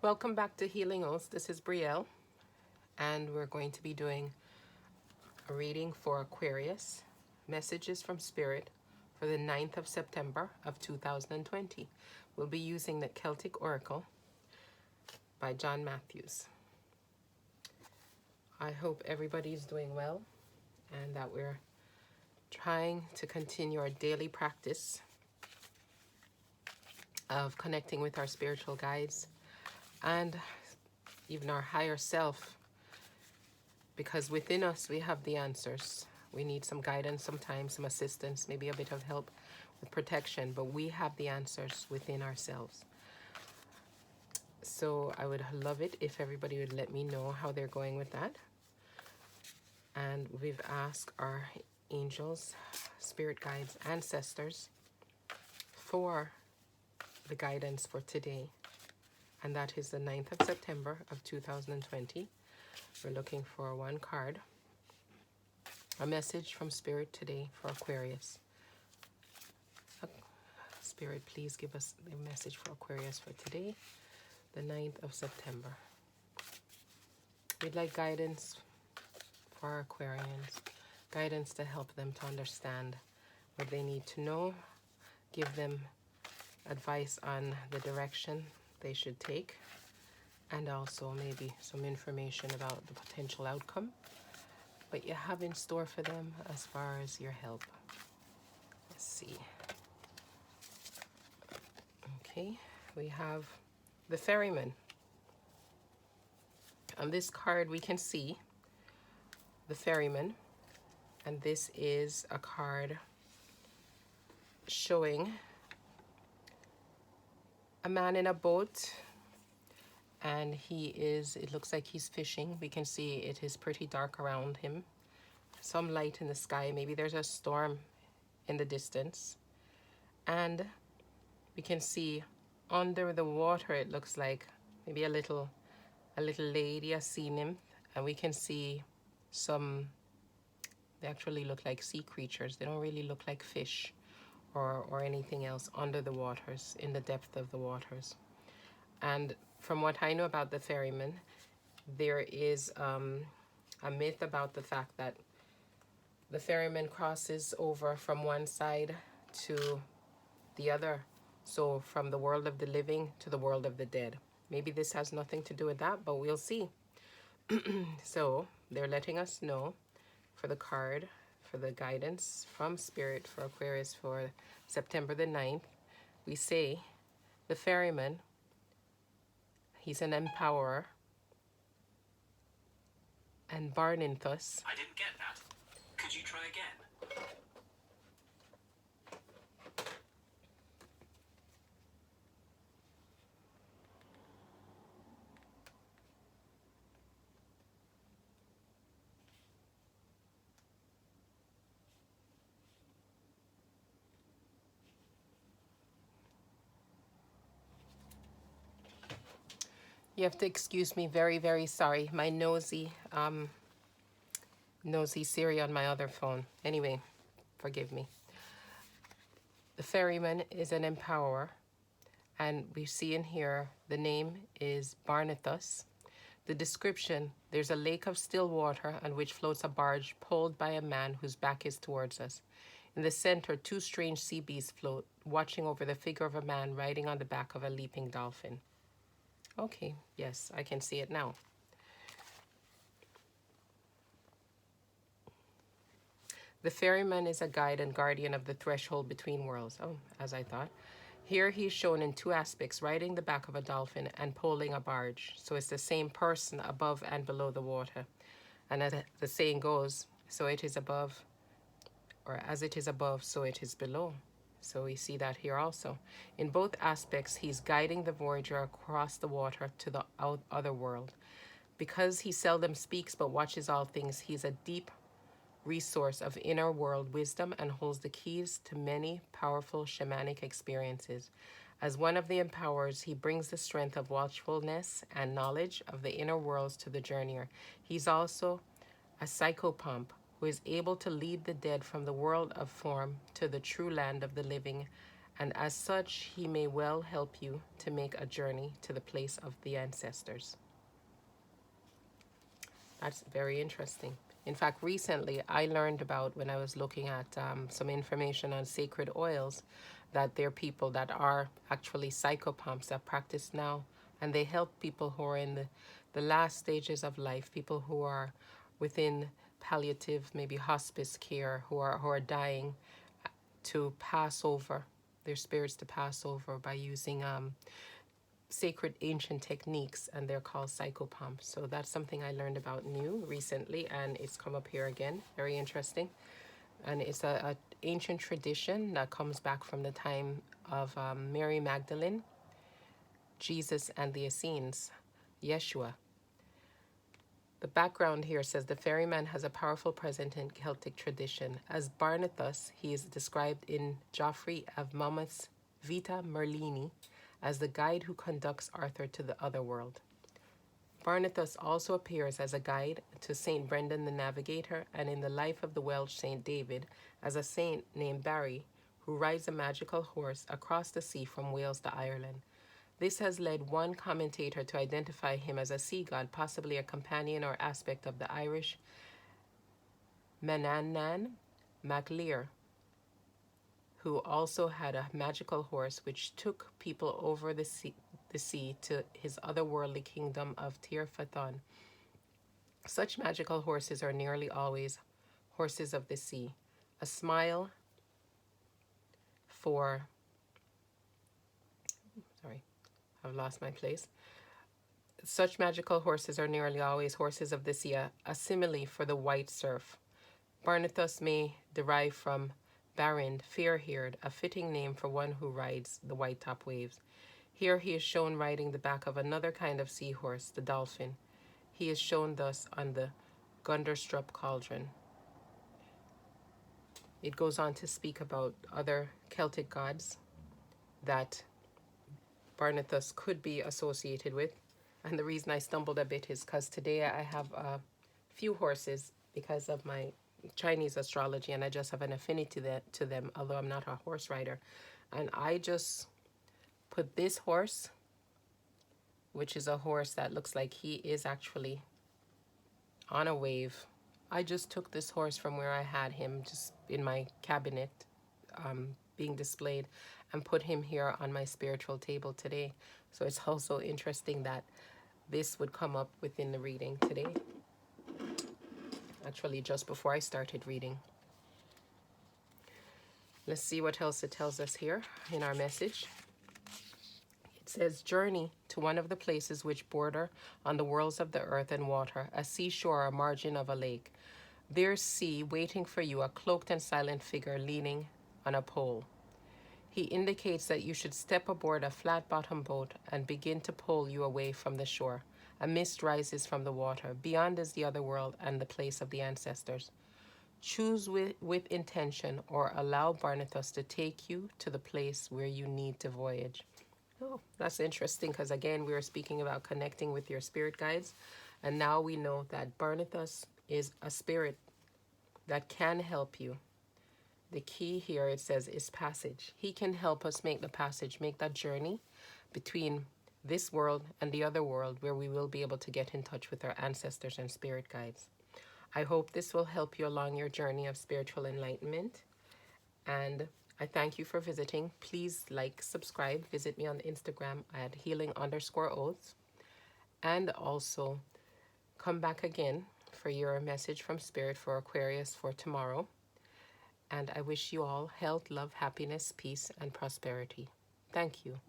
Welcome back to Healing Oaths. This is Brielle, and we're going to be doing a reading for Aquarius, messages from Spirit for the 9th of September of 2020. We'll be using the Celtic Oracle by John Matthews. I hope everybody's doing well and that we're trying to continue our daily practice of connecting with our spiritual guides and even our higher self, because within us we have the answers. We need some guidance sometimes, some assistance, maybe a bit of help with protection, but we have the answers within ourselves. So I would love it if everybody would let me know how they're going with that. And we've asked our angels, spirit guides, ancestors for the guidance for today. And that is the 9th of September of 2020. We're looking for one card. A message from Spirit today for Aquarius. Spirit, please give us a message for Aquarius for today, the 9th of September. We'd like guidance for our Aquarians. Guidance to help them to understand what they need to know. Give them advice on the direction they should take. And also maybe some information about the potential outcome, what you have in store for them as far as your help. Let's see. Okay, we have the Ferryman. On this card we can see the Ferryman, and this is a card showing a man in a boat, and it looks like he's fishing. We can see it is pretty dark around him. Some light in the sky. Maybe there's a storm in the distance. And we can see under the water, it looks like maybe a little lady, a sea nymph. And we can see they actually look like sea creatures. They don't really look like fish or anything else under the waters, in the depth of the waters. And from what I know about the Ferryman, there is a myth about the fact that the Ferryman crosses over from one side to the other. So from the world of the living to the world of the dead. Maybe this has nothing to do with that, but we'll see. So they're letting us know for the card, for the guidance from Spirit for Aquarius for September the 9th. We say the Ferryman, he's an empowerer. And Barinthus. I didn't get that. Could you try again? You have to excuse me, very, very sorry. My nosy Siri on my other phone. Anyway, forgive me. The Ferryman is an empowerer, and we see in here the name is Barinthus. The description: there's a lake of still water on which floats a barge pulled by a man whose back is towards us. In the center, two strange sea beasts float, watching over the figure of a man riding on the back of a leaping dolphin. Okay, yes, I can see it now. The Ferryman is a guide and guardian of the threshold between worlds. Oh, as I thought. Here he's shown in two aspects, riding the back of a dolphin and poling a barge. So it's the same person above and below the water. And as the saying goes, so it is above, or as it is above, so it is below. So we see that here also. In both aspects, he's guiding the voyager across the water to the other world. Because he seldom speaks but watches all things, he's a deep resource of inner world wisdom and holds the keys to many powerful shamanic experiences. As one of the empowerers, he brings the strength of watchfulness and knowledge of the inner worlds to the journeyer. He's also a psychopomp who is able to lead the dead from the world of form to the true land of the living and as such, he may well help you to make a journey to the place of the ancestors. That's very interesting. In fact, recently I learned about, when I was looking at some information on sacred oils, that there are people that are actually psychopomps that practice now, and they help people who are in the last stages of life, people who are within palliative, maybe hospice care, who are dying, to pass over their spirits, to pass over by using sacred ancient techniques, and they're called psychopomps. So that's something I learned about new recently, and it's come up here again. Very interesting. And it's a ancient tradition that comes back from the time of Mary Magdalene, Jesus, and the Essenes, Yeshua. The background here says the ferryman has a powerful presence in Celtic tradition. As Barinthus, he is described in Geoffrey of Monmouth's Vita Merlini as the guide who conducts Arthur to the other world. Barinthus also appears as a guide to Saint Brendan the Navigator, and in the life of the Welsh Saint David as a saint named Barry, who rides a magical horse across the sea from Wales to Ireland. This has led one commentator to identify him as a sea god, possibly a companion or aspect of the Irish Manannan MacLear, who also had a magical horse which took people over the sea to his otherworldly kingdom of Tir Fathon. Such magical horses are nearly always horses of the sea. A smile for, sorry, I've lost my place. Such magical horses are nearly always horses of the sea, a simile for the white surf. Barinthus may derive from Barin, fair-haired, a fitting name for one who rides the white-top waves. Here he is shown riding the back of another kind of seahorse, the dolphin. He is shown thus on the Gunderstrup cauldron. It goes on to speak about other Celtic gods that Barinthus could be associated with. And the reason I stumbled a bit is because today I have a few horses because of my Chinese astrology, and I just have an affinity to them, although I'm not a horse rider. And I just put this horse, which is a horse that looks like he is actually on a wave. I just took this horse from where I had him just in my cabinet being displayed, and put him here on my spiritual table today. So it's also interesting that this would come up within the reading today. Actually, just before I started reading. Let's see what else it tells us here in our message. It says, journey to one of the places which border on the worlds of the earth and water, a seashore or margin of a lake. There see, waiting for you, a cloaked and silent figure leaning on a pole. He indicates that you should step aboard a flat-bottomed boat and begin to pull you away from the shore. A mist rises from the water. Beyond is the other world and the place of the ancestors. Choose with intention, or allow Barinthus to take you to the place where you need to voyage. Oh, that's interesting, because again, we were speaking about connecting with your spirit guides. And now we know that Barinthus is a spirit that can help you. The key here, it says, is passage. He can help us make the passage, make that journey between this world and the other world, where we will be able to get in touch with our ancestors and spirit guides. I hope this will help you along your journey of spiritual enlightenment. And I thank you for visiting. Please like, subscribe, visit me on Instagram at healing_oaths. And also come back again for your message from Spirit for Aquarius for tomorrow. And I wish you all health, love, happiness, peace, and prosperity. Thank you.